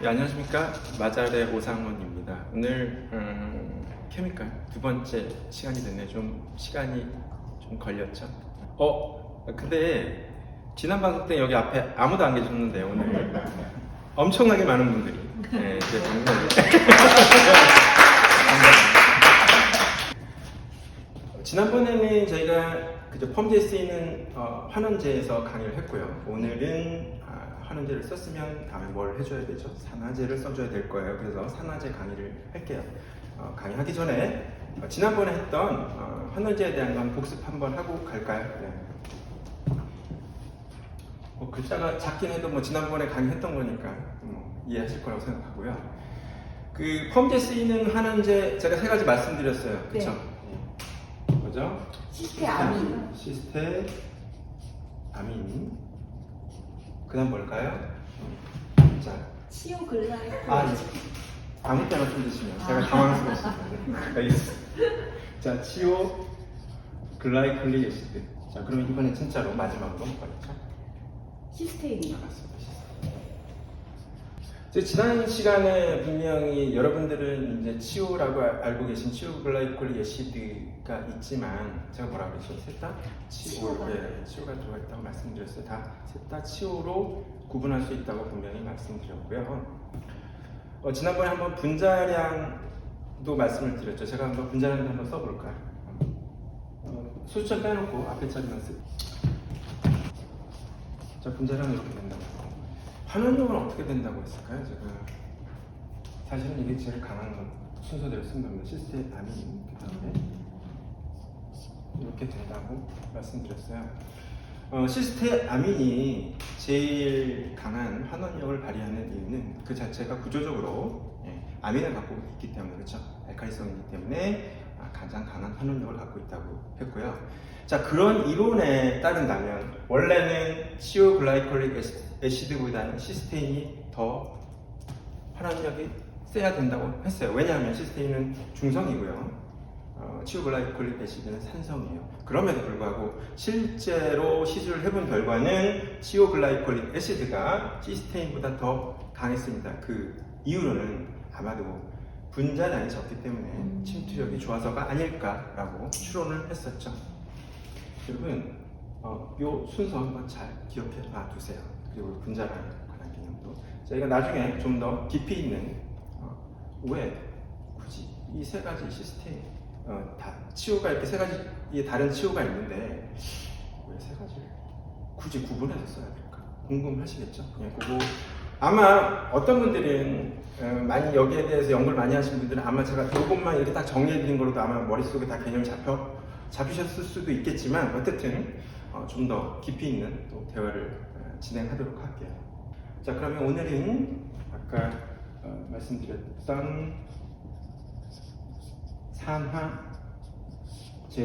네, 안녕하십니까. 마잘의 오상원입니다. 오늘 케미칼 두 번째 시간이 됐네요. 좀 시간이 좀 걸렸죠. 근데 지난 방송 때 여기 앞에 아무도 안 계셨는데 오늘 엄청나게 많은 분들이 제 방송을 지난번에는 저희가 그저 펌지에 쓰이는 환원제에서 강의를 했고요. 오늘은 환원제를 썼으면 다음에 뭘 해줘야 되죠? 산화제를 써줘야 될 거예요. 그래서 산화제 강의를 할게요. 강의하기 전에 지난번에 했던 환원제에 대한 건 복습 한번 하고 갈까요? 네. 글자가 작긴 해도 뭐 지난번에 강의했던 거니까 이해하실 거라고 생각하고요. 그 펌지에 쓰이는 환원제 제가 세 가지 말씀드렸어요. 그렇죠? 네. 뭐죠? 시스테아민. 시스테아민. 그 다음 뭘까요? 자, 치오글라이콜. 아무 때나 좀 드시면 제가 당황스러웠습니다. 알겠습니다. 자, 치오 글라이콜릭 애시드. 자, 그러면 이번에 진짜로 마지막으로 뭐였죠? 시스테인. 맞습니다. 지난 시간에 분명히 여러분들은 이제 치오라고 알고 계신 치오 글라이콜릭 애시드가 있지만 제가 뭐라 그랬죠? 셋 다 치오가 들어가 있다고 말씀드렸어요. 다 셋 다 치오로 구분할 수 있다고 분명히 말씀드렸고요. 지난번에 한번 분자량도 말씀을 드렸죠. 제가 한번 분자량도 한번 써볼까요? 소수점 빼놓고 앞에 자리만 쓰고. 자, 분자량이 이렇게 된다고. 환원력은 어떻게 된다고 했을까요? 제가 사실은 이게 제일 강한 건 순서대로 쓴 겁니다. 시스테아민 그 다음에 이렇게 된다고 말씀드렸어요. 시스테아민이 제일 강한 환원력을 발휘하는 이유는 그 자체가 구조적으로 아민을 갖고 있기 때문에, 그렇죠? 알칼리성이기 때문에 가장 강한 환원력을 갖고 있다고 했고요. 자, 그런 이론에 따른다면 원래는 치오 글라이콜릭 애시드보다는 시스테인이 더 환원력이 세야 된다고 했어요. 왜냐하면 시스테인은 중성이고요. 치오 글라이콜릭 애시드는 산성이에요. 그럼에도 불구하고 실제로 시술을 해본 결과는 치오 글라이콜릭 애시드가 시스테인보다 더 강했습니다. 그 이유로는 아마도 분자량이 적기 때문에 침투력이 좋아서가 아닐까라고 추론을 했었죠. 여러분, 요 순서 한번 잘 기억해 두세요. 그리고 분자량에 관한 개념도 저희가 나중에 좀 더 깊이 있는 왜 굳이 이 세 가지 시스템 다 치오가 이렇게 세 가지 다른 치오가 있는데 왜 세 가지를 굳이 구분해서 써야 될까 궁금하시겠죠? 그냥 그거 아마 어떤 분들은 많이 여기에 대해서 연구를 많이 하신 분들은 아마 제가 이것만 이렇게 딱 정리해 드린 걸로도 아마 머릿속에 다 개념이 잡히셨을 수도 있겠지만 어쨌든 좀 더 깊이 있는 또 대화를 진행하도록 할게요. 자, 그러면 오늘은 아까 말씀드렸던 산화제에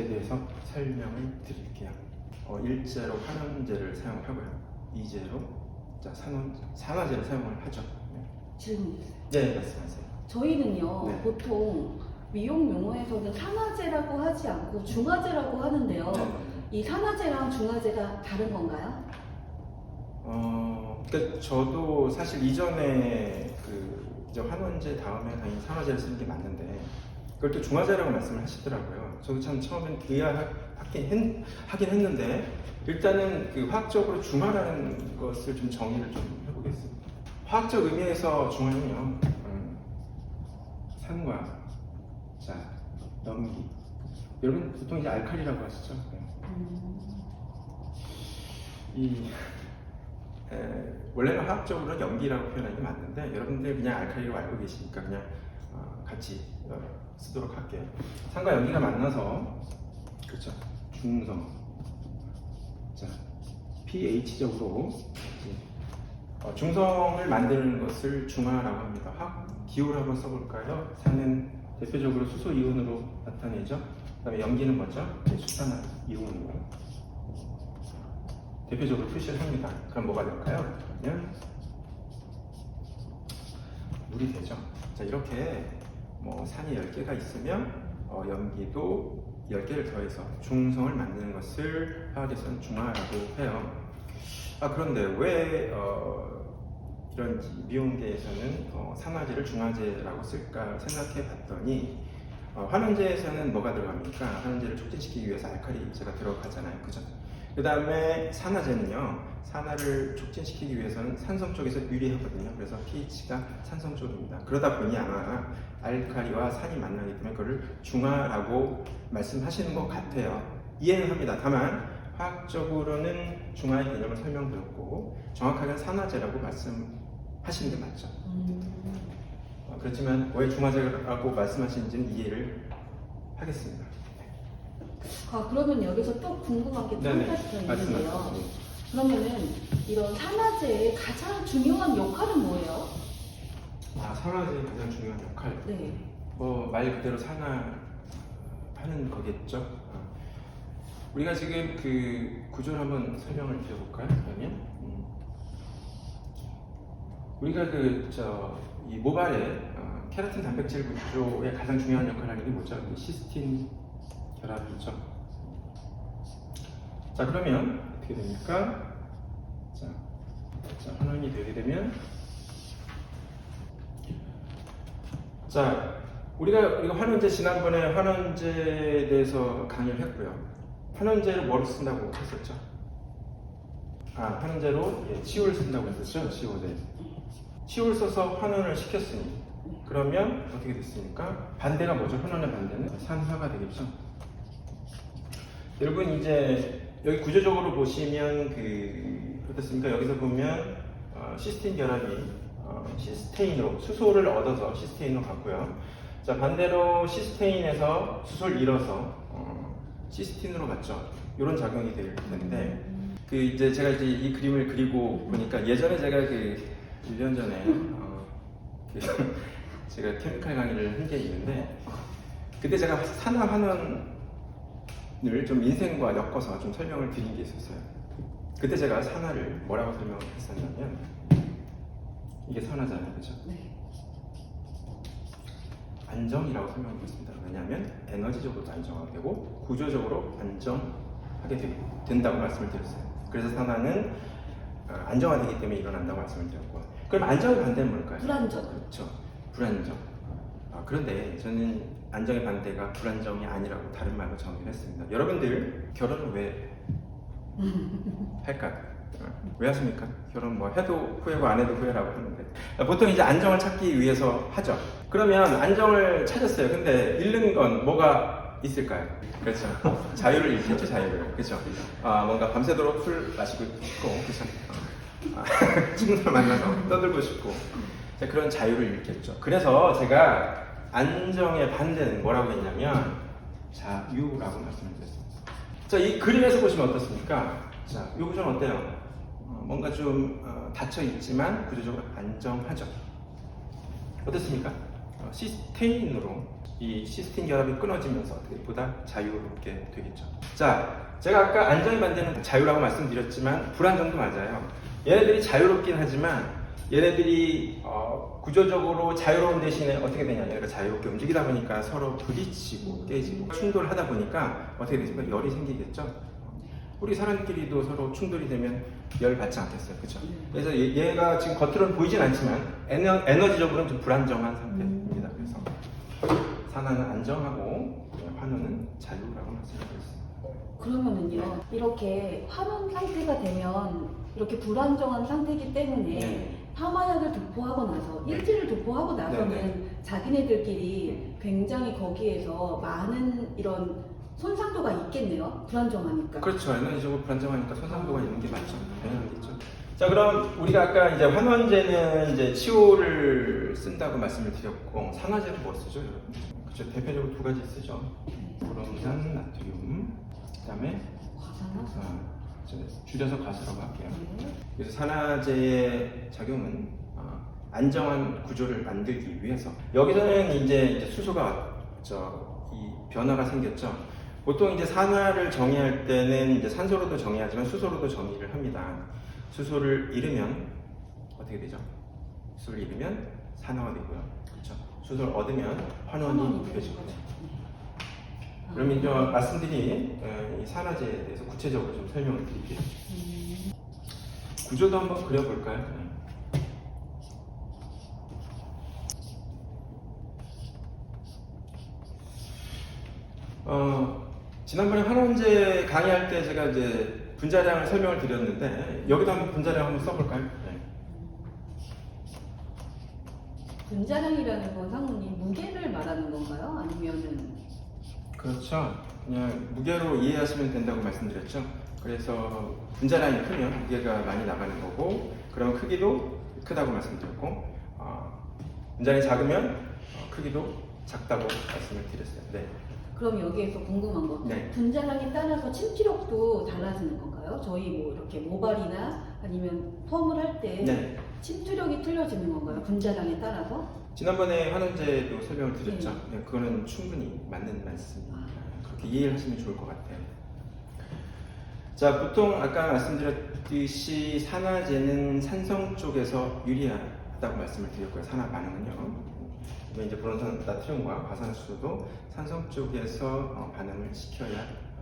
대해서 설명을 드릴게요. 1제로 환원제를 사용을 하고요. 2제로 산화제를 사용을 하죠. 질문 있어요. 네, 말씀하세요. 저희는요, 네. 보통 미용 용어에서는 산화제라고 하지 않고 중화제라고 하는데요. 네. 이 산화제랑 중화제가 다른 건가요? 그러니까 저도 사실 이전에 이제 환원제 다음에 당연히 산화제를 쓰는 게 맞는데 그걸 또 중화제라고 말씀을 하시더라고요. 저도 참 처음엔 하긴 했는데 일단은 그 화학적으로 중화라는 것을 좀 정의를 좀 해보겠습니다. 화학적 의미에서 중화는요, 산과 자, 염기. 여러분 보통 이제 알칼리라고 하시죠? 원래는 화학적으로 염기라고 표현하는 게 맞는데 여러분들 그냥 알칼리로 알고 계시니까 그냥 같이 쓰도록 할게요. 산과 염기가 만나서 그렇죠. 중성. 자, pH적으로 중성을 만드는 것을 중화라고 합니다. 기호를 한번 써볼까요? 산은 대표적으로 수소 이온으로 나타내죠. 그다음에 염기는 뭐죠? 수산화 이온으로 대표적으로 표시를 합니다. 그럼 뭐가 될까요? 그러면 물이 되죠. 자, 이렇게 산이 10개가 있으면 염기도 10개를 더해서 중성을 만드는 것을 화학에서는 중화라고 해요. 그런데 왜 이런 미용계에서는 산화제를 중화제라고 쓸까 생각해 봤더니 환원제에서는 뭐가 들어갑니까? 환원제를 촉진시키기 위해서 알칼리제가 들어가잖아요. 그죠? 그 다음에 산화제는요, 산화를 촉진시키기 위해서는 산성 쪽에서 유리하거든요. 그래서 pH가 산성 쪽입니다. 그러다 보니 아마 알칼리와 산이 만나기 때문에 그걸 중화라고 말씀하시는 것 같아요. 이해는 합니다. 다만 화학적으로는 중화의 개념을 설명드렸고 정확하게 산화제라고 말씀하시는 게 맞죠. 그렇지만 왜 중화제라고 말씀하시는지는 이해를 하겠습니다. 그러면 여기서 또 궁금한 게 또 한 가지 더 있는데요. 그러면은 이런 산화제의 가장 중요한 역할은 뭐예요? 산화제의 가장 중요한 역할. 네. 말 그대로 산화하는 거겠죠. 우리가 지금 그 구조를 한번 설명을 드려볼까요? 그러면 우리가 이 모발의 케라틴 단백질 구조의 가장 중요한 역할을 하는 게 뭐죠? 시스틴 결합이죠. 자, 그러면 어떻게 됩니까? 자, 환원이 되게 되면, 자, 우리가 환원제, 지난번에 환원제에 대해서 강의를 했고요. 환원제를 뭐로 쓴다고 했었죠? 환원제로 치유를 쓴다고 했었죠? 치유를 써서 환원을 시켰으니, 그러면 어떻게 됐습니까? 반대가 뭐죠? 환원의 반대는 산화가 되겠죠. 여러분 이제 여기 구조적으로 보시면 어떻습니까? 여기서 보면 시스틴 결합이 시스테인으로 수소를 얻어서 시스테인으로 갔고요. 자, 반대로 시스테인에서 수소를 잃어서 시스틴으로 갔죠. 이런 작용이 될 텐데 이제 제가 이 그림을 그리고 보니까 예전에 제가 1년 전에 제가 케미칼 강의를 한 게 있는데 그때 제가 산화 환원을 좀 인생과 엮어서 좀 설명을 드린 게 있었어요. 그때 제가 산화를 뭐라고 설명을 했었냐면 이게 산화잖아요, 그렇죠? 네. 안정이라고 설명을 드렸습니다. 왜냐하면 에너지적으로도 안정하고 구조적으로 안정하게 된다고 말씀을 드렸어요. 그래서 산화는 안정화되기 때문에 일어난다고 말씀을 드렸고, 그럼 안정의 반대는 뭘까요? 불안정. 그렇죠. 불안정. 그런데 저는 안정의 반대가 불안정이 아니라고 다른 말로 정의를 했습니다. 여러분들 결혼을 왜 할까요? 왜 하십니까? 결혼 해도 후회고 안 해도 후회라고 하는데 보통 이제 안정을 찾기 위해서 하죠. 그러면 안정을 찾았어요. 근데 잃는 건 뭐가 있을까요? 그렇죠. 자유를 잃겠죠, 자유를. 그렇죠. 뭔가 밤새도록 술 마시고 싶고, 그렇죠. 친구들 만나서 떠들고 싶고, 그런 자유를 잃겠죠. 그래서 제가 안정의 반대는 뭐라고 했냐면 자유라고 말씀을 드렸습니다. 자, 이 그림에서 보시면 어떻습니까? 자, 이 구조는 어때요? 뭔가 좀 닫혀 있지만 구조적으로 안정하죠. 어떻습니까? 시스테인으로 이 시스틴 결합이 끊어지면서 어떻게 보다 자유롭게 되겠죠. 자, 제가 아까 안정의 반대는 자유라고 말씀드렸지만 불안정도 맞아요. 얘네들이 자유롭긴 하지만 얘네들이 구조적으로 자유로운 대신에 어떻게 되냐, 얘가 자유롭게 움직이다 보니까 서로 부딪히고 깨지고 충돌하다 보니까 어떻게 되습니까? 열이 생기겠죠. 우리 사람끼리도 서로 충돌이 되면 열 받지 않겠어요, 그렇죠? 그래서 얘가 지금 겉으로는 보이진 않지만 에너지적으로는 좀 불안정한 상태입니다. 그래서 산화는 안정하고 환원은 자유라고 말씀드렸습니다. 그러면은요, 이렇게 환원 상태가 되면 이렇게 불안정한 상태이기 때문에 파마약을 도포하고 나서 일지를 도포하고 나서는 자기네들끼리 굉장히 거기에서 많은 이런 손상도가 있겠네요. 불안정하니까. 그렇죠. 에너지적으로 불안정하니까 손상도가 있는 게 맞죠. 당연하겠죠. 자, 그럼 우리가 아까 이제 환원제는 이제 치료를 쓴다고 말씀을 드렸고, 산화제는 뭐 쓰죠, 여러분? 그렇죠. 대표적으로 두 가지 쓰죠. 브롬산, 나트륨, 그다음에 줄여서 가스라고 할게요. 그래서 산화제의 작용은 안정한 구조를 만들기 위해서, 여기서는 이제 수소가 이 변화가 생겼죠. 보통 이제 산화를 정의할 때는 이제 산소로도 정의하지만 수소로도 정의를 합니다. 수소를 잃으면 어떻게 되죠? 수소를 잃으면 산화가 되고요. 그렇죠? 수소를 얻으면 환원이 되죠. 그러면 이제 말씀드린 이 산화제에 대해서 구체적으로 좀 설명을 드릴게요. 구조도 한번 그려볼까요? 지난번에 환원제 강의할 때 제가 이제 분자량을 설명을 드렸는데 여기도 한번 분자량 한번 써볼까요? 네. 분자량이라는 건 상무님 무게를 말하는 건가요? 아니면은 그렇죠. 그냥 무게로 이해하시면 된다고 말씀드렸죠. 그래서 분자량이 크면 무게가 많이 나가는 거고, 그런 크기도 크다고 말씀드렸고, 분자량이 작으면 크기도 작다고 말씀을 드렸어요. 네. 그럼 여기에서 궁금한 거, 네. 분자량에 따라서 침투력도 달라지는 건가요? 저희 뭐 이렇게 모발이나 아니면 펌을 할 때 네. 침투력이 틀려지는 건가요? 분자량에 따라서? 지난번에 환원제도 설명을 드렸죠. 네, 그거는 충분히 맞는 말씀입니다. 그렇게 이해를 하시면 좋을 것 같아요. 자, 보통 아까 말씀드렸듯이 산화제는 산성 쪽에서 유리하다고 말씀을 드렸고요. 산화 반응은요. 이제 불온산 나트륨과 과산화수소도 산성 쪽에서 반응을 시켜야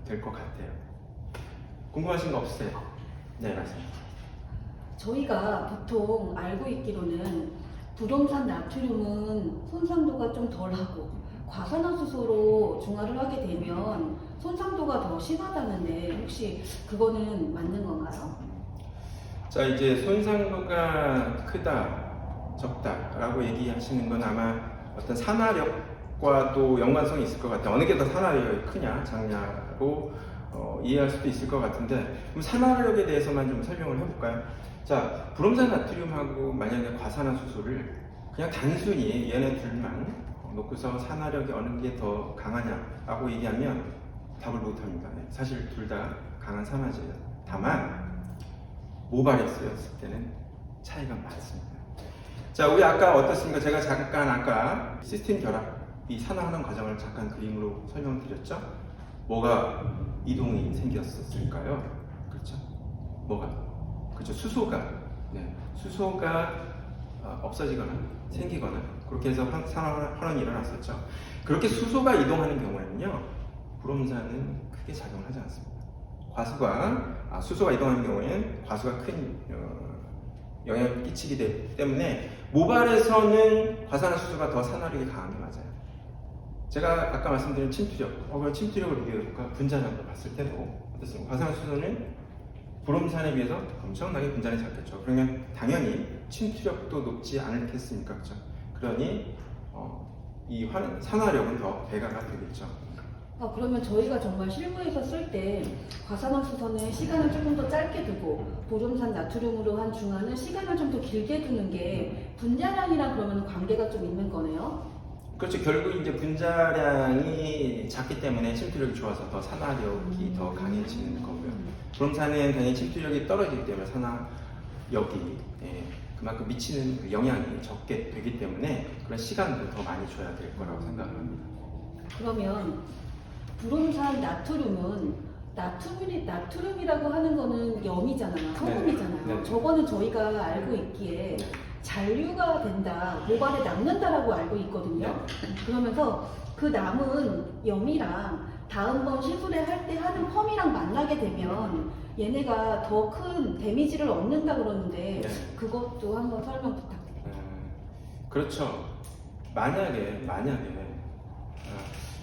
될 것 같아요. 궁금하신 거 없으세요? 네, 맞습니다. 저희가 보통 알고 있기로는 불om산 나트륨은 손상도가 좀 덜하고 과산화수소로 중화를 하게 되면 손상도가 더 심하다는데 혹시 그거는 맞는 건가요? 자, 이제 손상도가 크다, 적다라고 얘기하시는 건 아마 어떤 산화력과도 연관성이 있을 것 같아요. 어느 게 더 산화력이 크냐, 작냐로 이해할 수도 있을 것 같은데, 그럼 산화력에 대해서만 좀 설명을 해볼까요? 자, 불om산 나트륨하고 만약에 과산화수소를 그냥 단순히 얘네 둘만 놓고서 산화력이 어느 게 더 강하냐라고 얘기하면 답을 못합니다. 네, 사실 둘 다 강한 산화제예요. 다만 모발에 쓰였을 때는 차이가 많습니다. 자, 우리 아까 어떻습니까? 제가 잠깐 아까 시스틴 결합이 산화하는 과정을 잠깐 그림으로 설명드렸죠? 뭐가 이동이 생겼었을까요? 그렇죠? 뭐가? 그렇죠? 수소가 없어지거나 생기거나 그렇게 해서 산화환원이 일어났었죠. 그렇게 수소가 이동하는 경우에는요, 불om산은 크게 작용을 하지 않습니다. 수소가 이동하는 경우에는 과수가 큰 영향을 끼치기 때문에 모발에서는 과산화수소가 더 산화력이 강한 게 맞아요. 제가 아까 말씀드린 침투력, 그럼 침투력을 비교해볼까? 분자량도 봤을 때도 어떻습니까? 과산화수소는 불om산에 비해서 엄청나게 분자량이 작겠죠. 그러면 당연히 침투력도 높지 않겠습니까? 그렇죠? 그러니 이 산화력은 더 배가가 되겠죠. 그러면 저희가 정말 실무에서 쓸 때 과산화수소는 시간을 조금 더 짧게 두고 불om산 나트륨으로 한 중화는 시간을 좀 더 길게 두는 게 분자량이랑 그러면 관계가 좀 있는 거네요? 그렇죠. 결국 이제 분자량이 작기 때문에 침투력이 좋아서 더 산화력이 더 강해지는 거고요. 불om산은 당연히 침투력이 떨어지기 때문에 산화력이 그만큼 미치는 영향이 적게 되기 때문에 그런 시간도 더 많이 줘야 될 거라고 생각을 합니다. 그러면 불om산 나트륨은 나트륨이라고 하는 거는 염이잖아요. 성분이잖아요. 네. 저거는 저희가 알고 있기에 잔류가 된다, 모발에 남는다라고 알고 있거든요. 그러면서 그 남은 염이랑 다음번 시술에 할 때 하는 펌이랑 만나게 되면 얘네가 더 큰 데미지를 얻는다 그러는데 그것도 한번 설명 부탁드립니다. 그렇죠. 만약에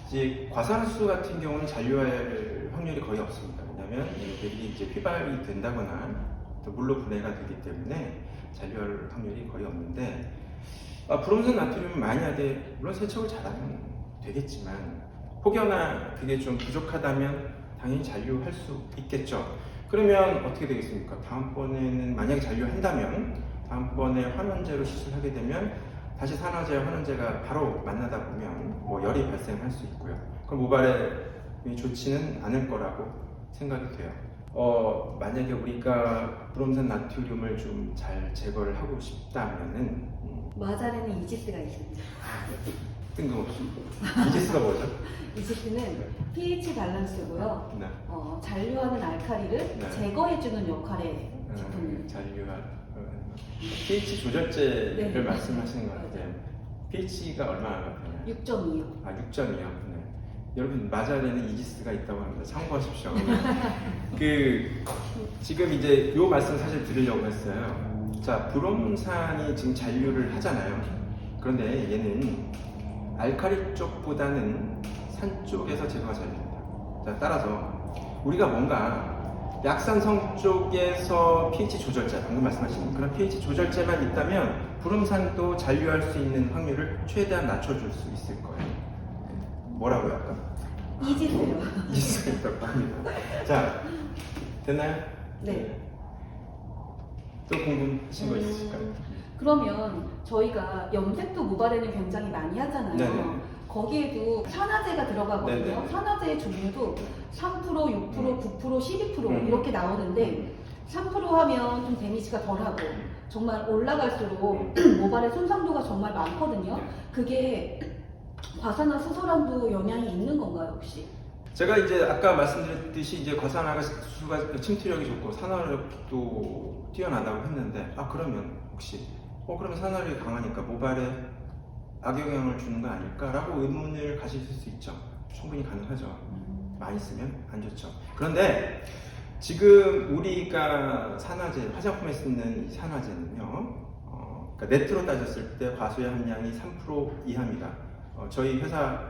이제 과산화수소 같은 경우는 잔류할 확률이 거의 없습니다. 왜냐하면 얘네들이 이제 휘발이 된다거나 또 물로 분해가 되기 때문에 잔류할 확률이 거의 없는데, 불om산 나트륨은 만약에 물론 세척을 잘하면 되겠지만 혹여나 그게 좀 부족하다면 당연히 잔류할 수 있겠죠. 그러면 어떻게 되겠습니까? 다음번에는 만약에 잔류한다면 다음번에 환원제로 시술하게 되면 다시 산화제와 환원제가 바로 만나다 보면 열이 발생할 수 있고요. 그럼 모발에 좋지는 않을 거라고 생각이 돼요. 만약에 우리가 불om산 나트륨을 좀 잘 제거를 하고 싶다면은 마잘에는 이지스가 있습니다. 뜬금없이 이지스가 뭐죠? 이지스는 pH 밸런스고요. 네. 잔류하는 알칼리를 제거해주는 역할의 제품입니다. 잔류할 pH 조절제를 네. 말씀하시는 것 같아요. pH가 얼마나 되나요? 6.2요. 6.2요. 네. 여러분 마잘에는 이지스가 있다고 합니다. 참고하십시오. 지금 이제 요 말씀 사실 드리려고 했어요. 자, 불om산이 지금 잔류를 하잖아요. 그런데 얘는 알칼리 쪽보다는 산 쪽에서 제거가 잘 됩니다. 자, 따라서 우리가 뭔가 약산성 쪽에서 pH 조절제, 방금 말씀하신 그런 pH 조절제만 있다면 불음산도 잔류할 수 있는 확률을 최대한 낮춰줄 수 있을 거예요. 뭐라고요 아까? 이지세요. 있었다고 합니다. 자, 됐나요? 네. 또 궁금하신 거 있으실까요? 그러면 저희가 염색도 모발에는 굉장히 많이 하잖아요. 네네. 거기에도 산화제가 들어가거든요. 네네. 산화제의 종류도 3%, 6%, 9%, 12% 이렇게 나오는데 3% 하면 좀 데미지가 덜하고 정말 올라갈수록 모발의 손상도가 정말 많거든요. 그게 과산화수소랑도 영향이 있는 건가요, 혹시? 제가 이제 아까 말씀드렸듯이 이제 과산화수소가 침투력이 좋고 산화력도 뛰어나다고 했는데 그러면 혹시 그러면 산화력이 강하니까 모발에 악영향을 주는 거 아닐까라고 의문을 가지실 수 있죠. 충분히 가능하죠. 많이 쓰면 안 좋죠. 그런데 지금 우리가 산화제, 화장품에 쓰는 이 산화제는요, 그러니까 네트로 따졌을 때 과수의 함량이 3% 이하입니다. 저희 회사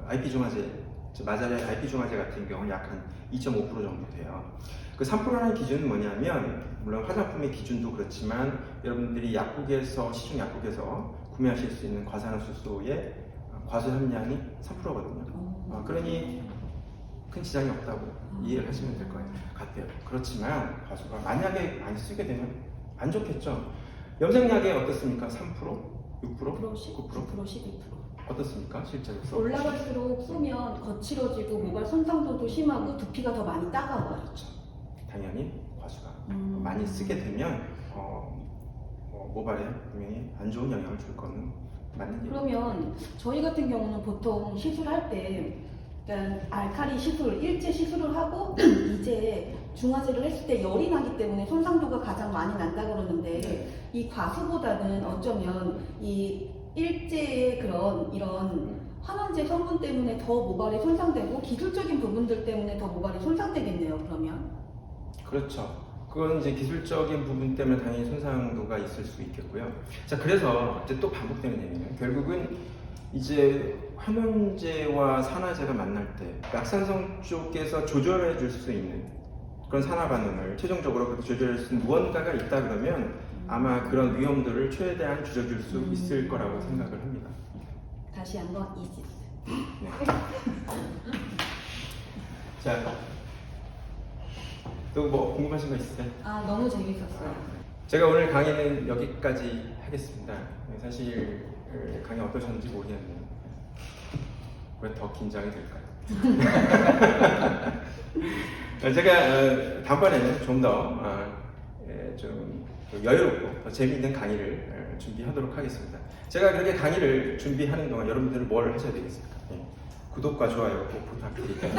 IP중화제, 마자레 IP중화제 같은 경우는 약 한 2.5% 정도 돼요. 그 3%라는 기준은 뭐냐면, 물론 화장품의 기준도 그렇지만 여러분들이 약국에서, 시중 약국에서 구매하실 수 있는 과산화수소의 과수 함량이 3%거든요. 그러니 큰 지장이 없다고 이해를 하시면 될 것 같아요. 그렇지만 과수가 만약에 많이 쓰게 되면 안 좋겠죠. 염색약에 어떻습니까? 3%? 6%? 9%, 9%? 12%. 어떻습니까? 실제로 올라갈수록 쏘면 거칠어지고 모발 손상도도 심하고 두피가 더 많이 따가워요. 그렇죠. 당연히 과수가 많이 쓰게 되면 모발에 분명히 안 좋은 영향을 줄 거는 맞는 얘기예요. 그러면 저희 같은 경우는 보통 시술할 때 일단 알칼리 시술, 일제 시술을 하고 이제 중화제를 했을 때 열이 나기 때문에 손상도가 가장 많이 난다 그러는데 이 과수보다는 어쩌면 이 일제의 이런 환원제 성분 때문에 더 모발이 손상되고 기술적인 부분들 때문에 더 모발이 손상되겠네요. 그러면 그렇죠. 그건 이제 기술적인 부분 때문에 당연히 손상도가 있을 수 있겠고요. 자, 그래서 이제 또 반복되는 얘기는 결국은 이제 환원제와 산화제가 만날 때 약산성 쪽에서 조절해 줄 수 있는 그런 산화 반응을 최종적으로 그렇게 조절할 수 있는 무언가가 있다 그러면 아마 그런 위험도를 최대한 줄여줄 수 있을 거라고 생각을 합니다. 다시 한번 이지. 네. 자, 또 뭐 궁금하신 거 있으세요? 너무 재밌었어요. 제가 오늘 강의는 여기까지 하겠습니다. 사실 강의 어떠셨는지 모르겠네요. 왜 더 긴장이 될까요? 제가 다음번에는 좀 더 좀 여유롭고 더 재미있는 강의를 준비하도록 하겠습니다. 제가 그렇게 강의를 준비하는 동안 여러분들은 뭘 하셔야 되겠습니까? 구독과 좋아요 꼭 부탁드릴게요.